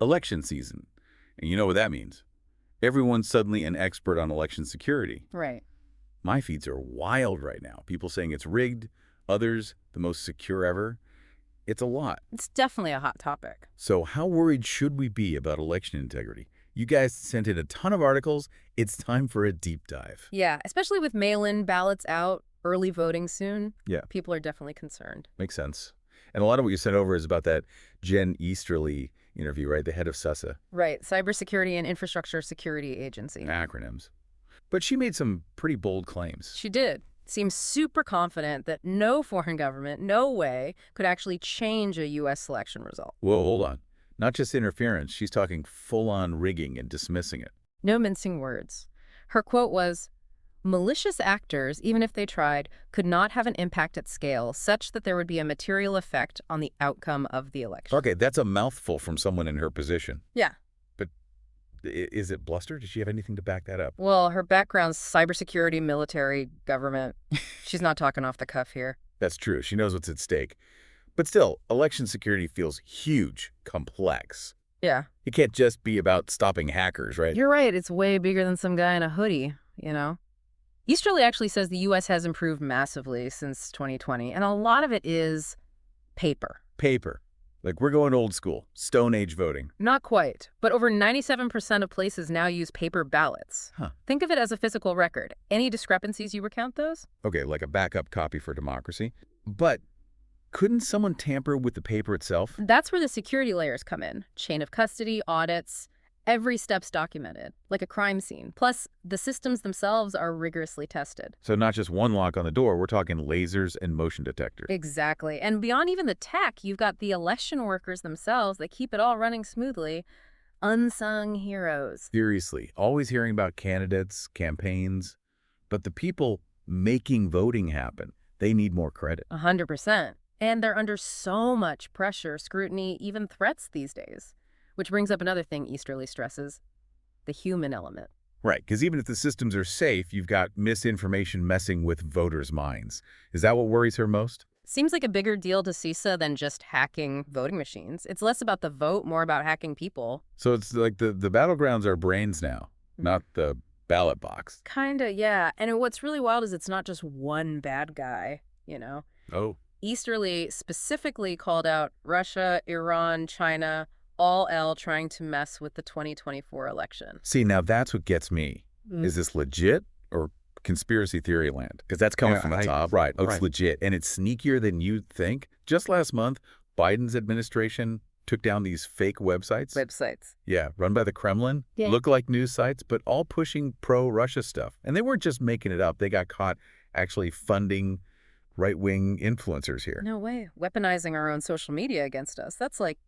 Election season. And you know what that means. Everyone's suddenly an expert on election security. Right. My feeds are wild right now. People saying it's rigged, others the most secure ever. It's a lot. It's definitely a hot topic. So how worried should we be about election integrity? You guys sent in a ton of articles. It's time for a deep dive. Yeah, especially with mail-in ballots out, early voting soon. Yeah. People are definitely concerned. Makes sense. And a lot of what you sent over is about that Jen Easterly interview, right? The head of CISA. Right. Cybersecurity and Infrastructure Security Agency. Acronyms. But she made some pretty bold claims. She did. Seems super confident that no foreign government, no way, could actually change a U.S. election result. Whoa, hold on. Not just interference. She's talking full-on rigging and dismissing it. No mincing words. Her quote was, "Malicious actors, even if they tried, could not have an impact at scale such that there would be a material effect on the outcome of the election." Okay, that's a mouthful from someone in her position. Yeah. But is it bluster? Does she have anything to back that up? Well, her background's cybersecurity, military, government. She's not talking off the cuff here. That's true. She knows what's at stake. But still, election security feels huge, complex. Yeah. It can't just be about stopping hackers, right? You're right. It's way bigger than some guy in a hoodie, you know? Easterly actually says the U.S. has improved massively since 2020, and a lot of it is paper. Paper. Like, we're going old school, Stone Age voting. Not quite, but over 97% of places now use paper ballots. Huh. Think of it as a physical record. Any discrepancies, you recount those? Okay, like a backup copy for democracy. But couldn't someone tamper with the paper itself? That's where the security layers come in. Chain of custody, audits, every step's documented, like a crime scene. Plus, the systems themselves are rigorously tested. So not just one lock on the door, we're talking lasers and motion detectors. Exactly. And beyond even the tech, you've got the election workers themselves that keep it all running smoothly. Unsung heroes. Seriously, always hearing about candidates, campaigns, but the people making voting happen, they need more credit. 100%. And they're under so much pressure, scrutiny, even threats these days. Which brings up another thing Easterly stresses, the human element. Right, because even if the systems are safe, you've got misinformation messing with voters' minds. Is that what worries her most? Seems like a bigger deal to CISA than just hacking voting machines. It's less about the vote, more about hacking people. So it's like the battlegrounds are brains now, not the ballot box. Kinda, yeah. And what's really wild is it's not just one bad guy, you know? Oh. Easterly specifically called out Russia, Iran, China, all L trying to mess with the 2024 election. See, now that's what gets me. Is this legit or conspiracy theory land? Because that's coming from the top. Right. Oh, it's legit. And it's sneakier than you'd think. Just last month, Biden's administration took down these fake websites. Yeah, run by the Kremlin. Yeah. Look like news sites, but all pushing pro-Russia stuff. And they weren't just making it up. They got caught actually funding right-wing influencers here. No way. Weaponizing our own social media against us. That's like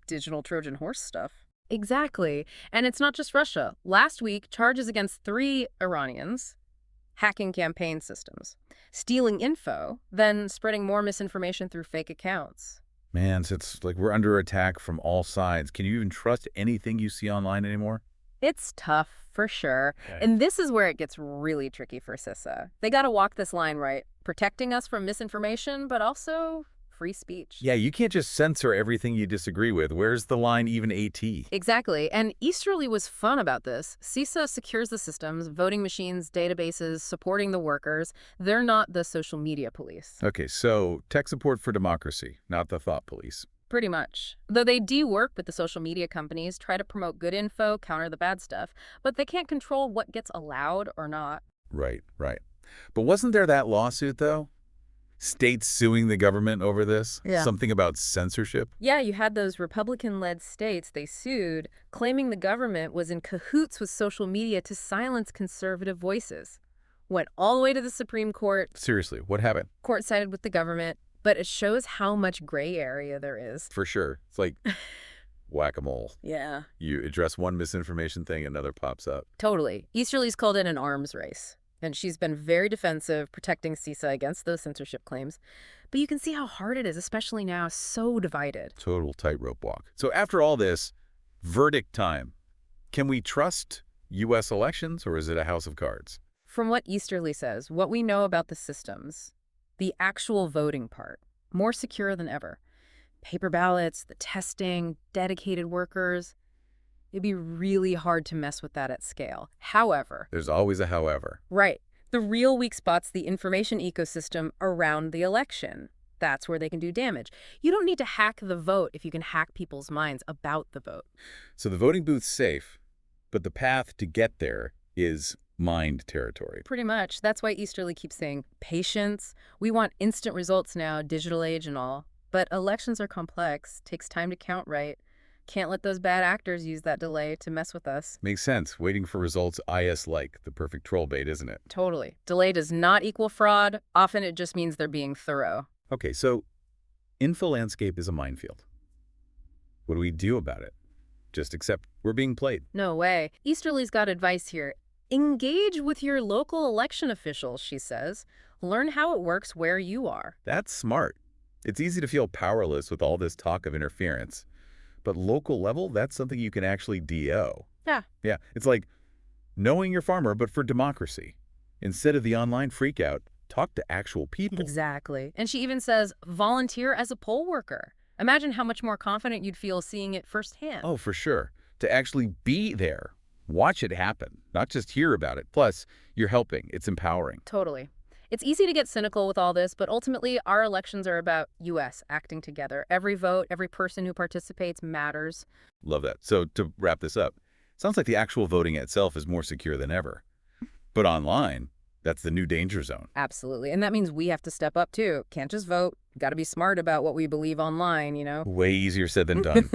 digital Trojan horse stuff. Exactly. And it's not just Russia. Last week, charges against 3 Iranians, hacking campaign systems, stealing info, then spreading more misinformation through fake accounts. Man, so it's like we're under attack from all sides. Can you even trust anything you see online anymore? It's tough, for sure. Okay. And this is where it gets really tricky for CISA. They got to walk this line right, protecting us from misinformation, but also free speech. Yeah, you can't just censor everything you disagree with. Where's the line even AT? Exactly. And Easterly was fun about this. CISA secures the systems, voting machines, databases, supporting the workers. They're not the social media police. Okay, so tech support for democracy, not the thought police. Pretty much. Though they do work with the social media companies, try to promote good info, counter the bad stuff, but they can't control what gets allowed or not. Right. But wasn't there that lawsuit, though? States suing the government over this? Yeah. Something about censorship? Yeah, you had those Republican-led states they sued, claiming the government was in cahoots with social media to silence conservative voices. Went all the way to the Supreme Court. Seriously, what happened? Court sided with the government, but it shows how much gray area there is. For sure. It's like whack-a-mole. Yeah. You address one misinformation thing, another pops up. Totally. Easterly's called it an arms race. And she's been very defensive, protecting CISA against those censorship claims. But you can see how hard it is, especially now, so divided. Total tightrope walk. So after all this, verdict time. Can we trust U.S. elections, or is it a house of cards? From what Easterly says, what we know about the systems, the actual voting part, more secure than ever. Paper ballots, the testing, dedicated workers. It'd be really hard to mess with that at scale. However, There's always a however. right, the real weak spot's the information ecosystem around the election. That's where they can do damage. You don't need to hack the vote if you can hack people's minds about the vote. So the voting booth's safe, but the path to get there is mined territory. Pretty much. That's why Easterly keeps saying, patience. We want instant results now, digital age and all. But elections are complex, takes time to count right. Can't let those bad actors use that delay to mess with us. Makes sense. Waiting for results IS-like, the perfect troll bait, isn't it? Totally. Delay does not equal fraud. Often it just means they're being thorough. Okay, so info landscape is a minefield. What do we do about it? Just accept we're being played. No way. Easterly's got advice here. Engage with your local election officials, she says. Learn how it works where you are. That's smart. It's easy to feel powerless with all this talk of interference. But local level, that's something you can actually DO. Yeah. Yeah, it's like knowing your farmer, but for democracy. Instead of the online freakout, talk to actual people. Exactly. And she even says, volunteer as a poll worker. Imagine how much more confident you'd feel seeing it firsthand. Oh, for sure. To actually be there. Watch it happen, not just hear about it. Plus, you're helping. It's empowering. Totally. It's easy to get cynical with all this, but ultimately our elections are about U.S. acting together. Every vote, every person who participates matters. Love that. So to wrap this up, sounds like the actual voting itself is more secure than ever. But online, that's the new danger zone. Absolutely. And that means we have to step up too. Can't just vote. Got to be smart about what we believe online, you know? Way easier said than done.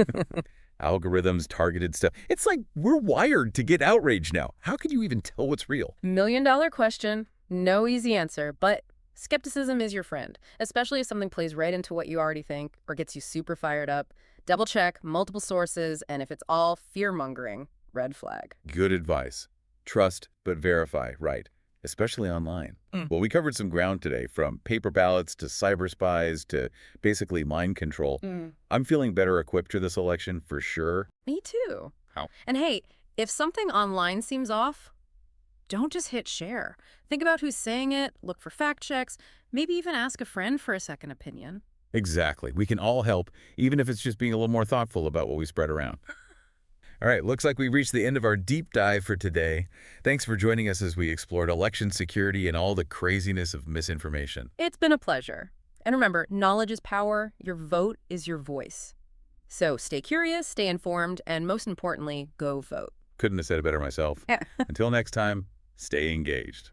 Algorithms, targeted stuff. It's like we're wired to get outraged now. How can you even tell what's real? $1,000,000 question. No easy answer, but skepticism is your friend, especially if something plays right into what you already think or gets you super fired up. Double check multiple sources, and if it's all fear-mongering, red flag. Good advice. Trust, but verify, right? Especially online. Well, we covered some ground today, from paper ballots to cyber spies to basically mind control. I'm feeling better equipped for this election for sure. Me too. How? And hey, if something online seems off, don't just hit share. Think about who's saying it, look for fact checks, maybe even ask a friend for a second opinion. Exactly. We can all help, even if it's just being a little more thoughtful about what we spread around. All right, looks like we've reached the end of our deep dive for today. Thanks for joining us as we explored election security and all the craziness of misinformation. It's been a pleasure. And remember, knowledge is power, your vote is your voice. So stay curious, stay informed, and most importantly, go vote. Couldn't have said it better myself. Yeah. Until next time, stay engaged.